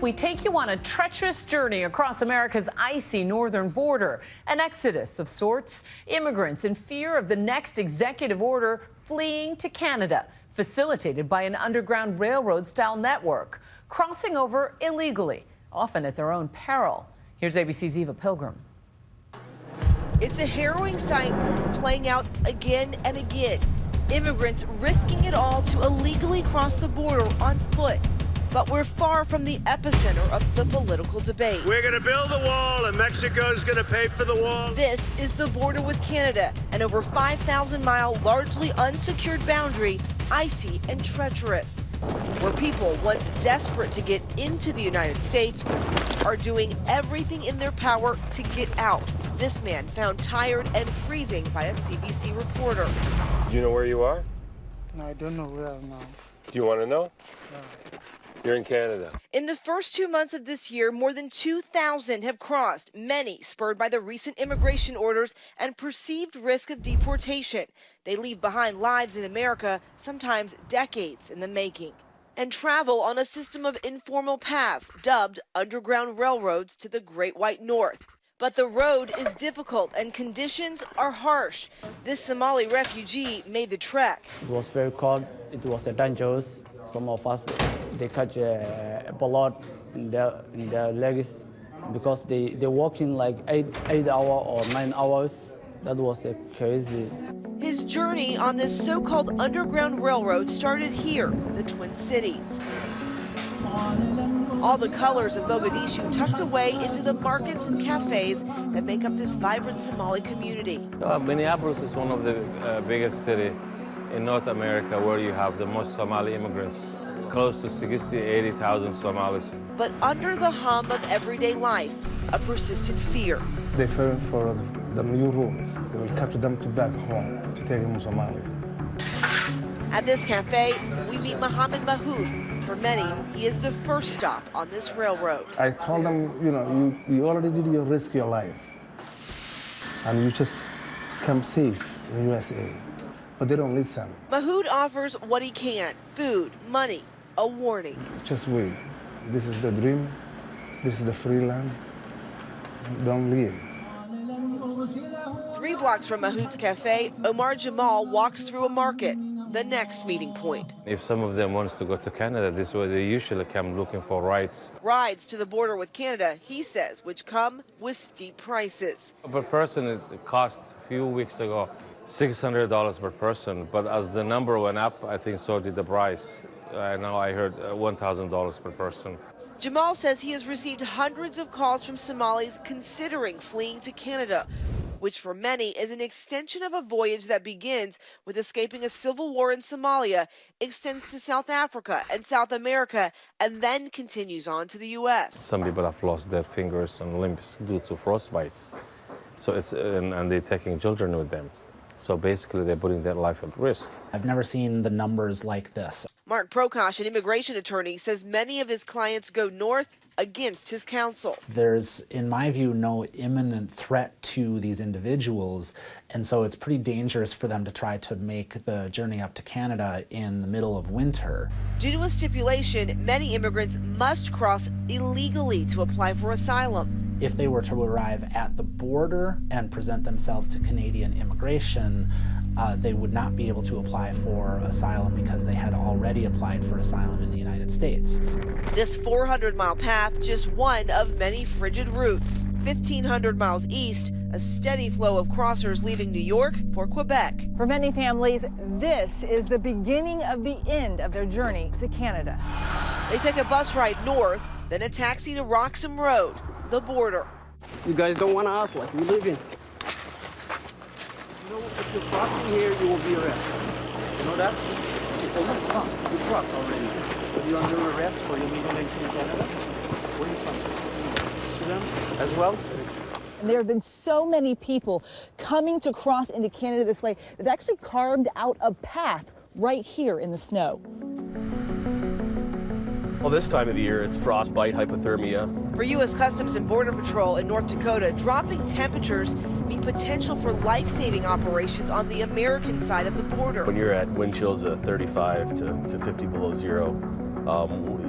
We take you on a treacherous journey across America's icy northern border. An exodus of sorts. Immigrants in fear of the next executive order fleeing to Canada, facilitated by an underground railroad-style network, crossing over illegally, often at their own peril. Here's ABC's Eva Pilgrim. It's a harrowing sight playing out again and again. Immigrants risking it all to illegally cross the border on foot. But we're far from the epicenter of the political debate. We're going to build the wall, and Mexico's going to pay for the wall. This is the border with Canada, an over 5,000-mile, largely unsecured boundary, icy and treacherous, where people once desperate to get into the United States are doing everything in their power to get out. This man found tired and freezing by a CBC reporter. Do you know where you are? No, I don't know where I'm now. Do you want to know? No. You're in Canada. In the first 2 months of this year, more than 2,000 have crossed, many spurred by the recent immigration orders and perceived risk of deportation. They leave behind lives in America, sometimes decades in the making, and travel on a system of informal paths dubbed underground railroads to the Great White North. But the road is difficult and conditions are harsh. This Somali refugee made the trek. It was very cold. It was dangerous. Some of us, they catch blood in their legs because they walk in like 8 hours or 9 hours. That was crazy. His journey on this so-called underground railroad started here, the Twin Cities. All the colors of Mogadishu tucked away into the markets and cafes that make up this vibrant Somali community. Minneapolis is one of the biggest cities in North America where you have the most Somali immigrants, close to 60,000 to 80,000 Somalis. But under the hum of everyday life, a persistent fear. They fear for the new rules. They will capture them to back home to take them to Somalia. At this cafe, we meet Mohammed Mahoud. For many, he is the first stop on this railroad. I told them, you already did risk your life, and you just come safe in the USA. But they don't listen. Mahoud offers what he can: food, money, a warning. Just wait. This is the dream. This is the free land. Don't leave. 3 blocks from Mahoud's cafe, Omar Jamal walks through a market, the next meeting point. If some of them wants to go to Canada, this is where they usually come looking for rides. Rides to the border with Canada, he says, which come with steep prices. Per person, it cost a few weeks ago $600 per person, but as the number went up, I think so did the price. Now I heard $1,000 per person. Jamal says he has received hundreds of calls from Somalis considering fleeing to Canada, which for many is an extension of a voyage that begins with escaping a civil war in Somalia, extends to South Africa and South America, and then continues on to the U.S. Some people have lost their fingers and limbs due to frostbites, so and they're taking children with them. So basically, they're putting their life at risk. I've never seen the numbers like this. Mark Prokosh, an immigration attorney, says many of his clients go north against his counsel. There's, in my view, no imminent threat to these individuals, and so it's pretty dangerous for them to try to make the journey up to Canada in the middle of winter. Due to a stipulation, many immigrants must cross illegally to apply for asylum. If they were to arrive at the border and present themselves to Canadian immigration, they would not be able to apply for asylum because they had already applied for asylum in the United States. This 400-mile path, just one of many frigid routes. 1,500 miles east, a steady flow of crossers leaving New York for Quebec. For many families, this is the beginning of the end of their journey to Canada. They take a bus ride north, then a taxi to Roxham Road, the border. You guys don't want to ask like we live in. You know, if you're crossing here, you will be arrested. You know that? You crossed already. You're under arrest for illegal entry in Canada. Where are you from? Sudan as well? And there have been so many people coming to cross into Canada this way that they actually carved out a path right here in the snow. Well, this time of the year, it's frostbite, hypothermia. For U.S. Customs and Border Patrol in North Dakota, dropping temperatures mean potential for life-saving operations on the American side of the border. When you're at wind chills of 35 to 50 below zero,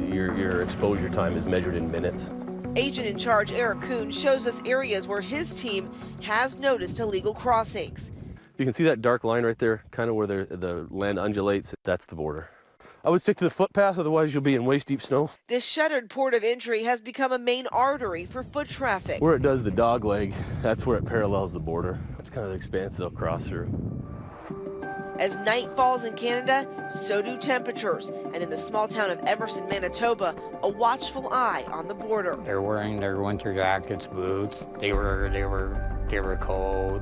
your exposure time is measured in minutes. Agent in charge Eric Kuhn shows us areas where his team has noticed illegal crossings. You can see that dark line right there, kind of where the land undulates. That's the border. I would stick to the footpath, otherwise you'll be in waist-deep snow. This shuttered port of entry has become a main artery for foot traffic. Where it does the dog leg, that's where it parallels the border. It's kind of the expanse they'll cross through. As night falls in Canada, so do temperatures. And in the small town of Emerson, Manitoba, a watchful eye on the border. They're wearing their winter jackets, boots. They were cold.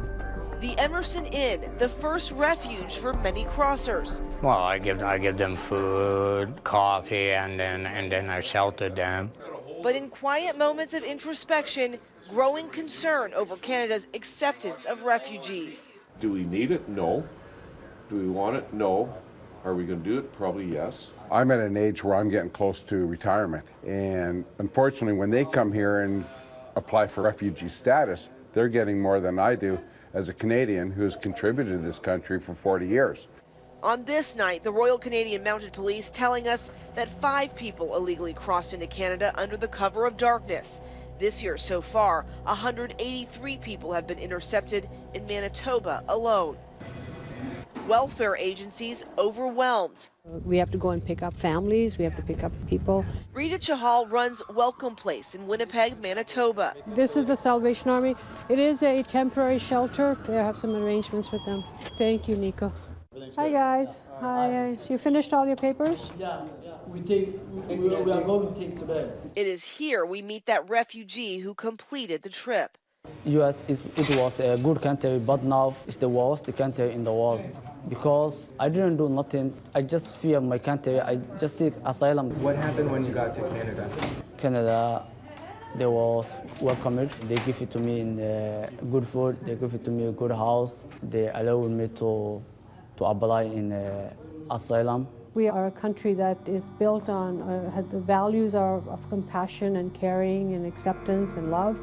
The Emerson Inn, the first refuge for many crossers. Well, I give them food, coffee, and then I sheltered them. But in quiet moments of introspection, growing concern over Canada's acceptance of refugees. Do we need it? No. Do we want it? No. Are we going to do it? Probably yes. I'm at an age where I'm getting close to retirement. And unfortunately, when they come here and apply for refugee status, they're getting more than I do as a Canadian who has contributed to this country for 40 years. On this night, the Royal Canadian Mounted Police telling us that 5 people illegally crossed into Canada under the cover of darkness. This year so far, 183 people have been intercepted in Manitoba alone. Welfare agencies overwhelmed. We have to go and pick up families, we have to pick up people. Rita Chahal runs Welcome Place in Winnipeg, Manitoba. This is the Salvation Army. It is a temporary shelter. They have some arrangements with them. Thank you, Nico. Hi, guys. Hi. You finished all your papers? Yeah, we are going to take today. It is here we meet that refugee who completed the trip. U.S. it was a good country, but now it's the worst country in the world because I didn't do nothing. I just fear my country. I just seek asylum. What happened when you got to Canada? Canada, they was welcomed. They give it to me in good food. They give it to me a good house. They allowed me to apply in asylum. We are a country that is built on, the values are of compassion and caring and acceptance and love.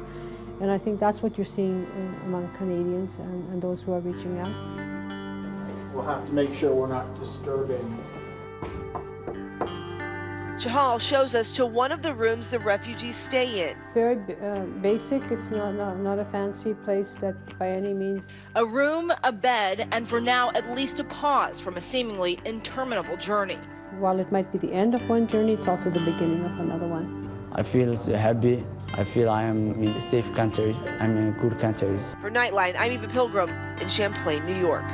And I think that's what you're seeing among Canadians and those who are reaching out. We'll have to make sure we're not disturbing. Chahal shows us to one of the rooms the refugees stay in. Very basic. It's not a fancy place that by any means. A room, a bed, and for now at least a pause from a seemingly interminable journey. While it might be the end of one journey, it's also the beginning of another one. I feel happy. I feel I am in a safe country. I'm in a good country. For Nightline, I'm Eva Pilgrim in Champlain, New York.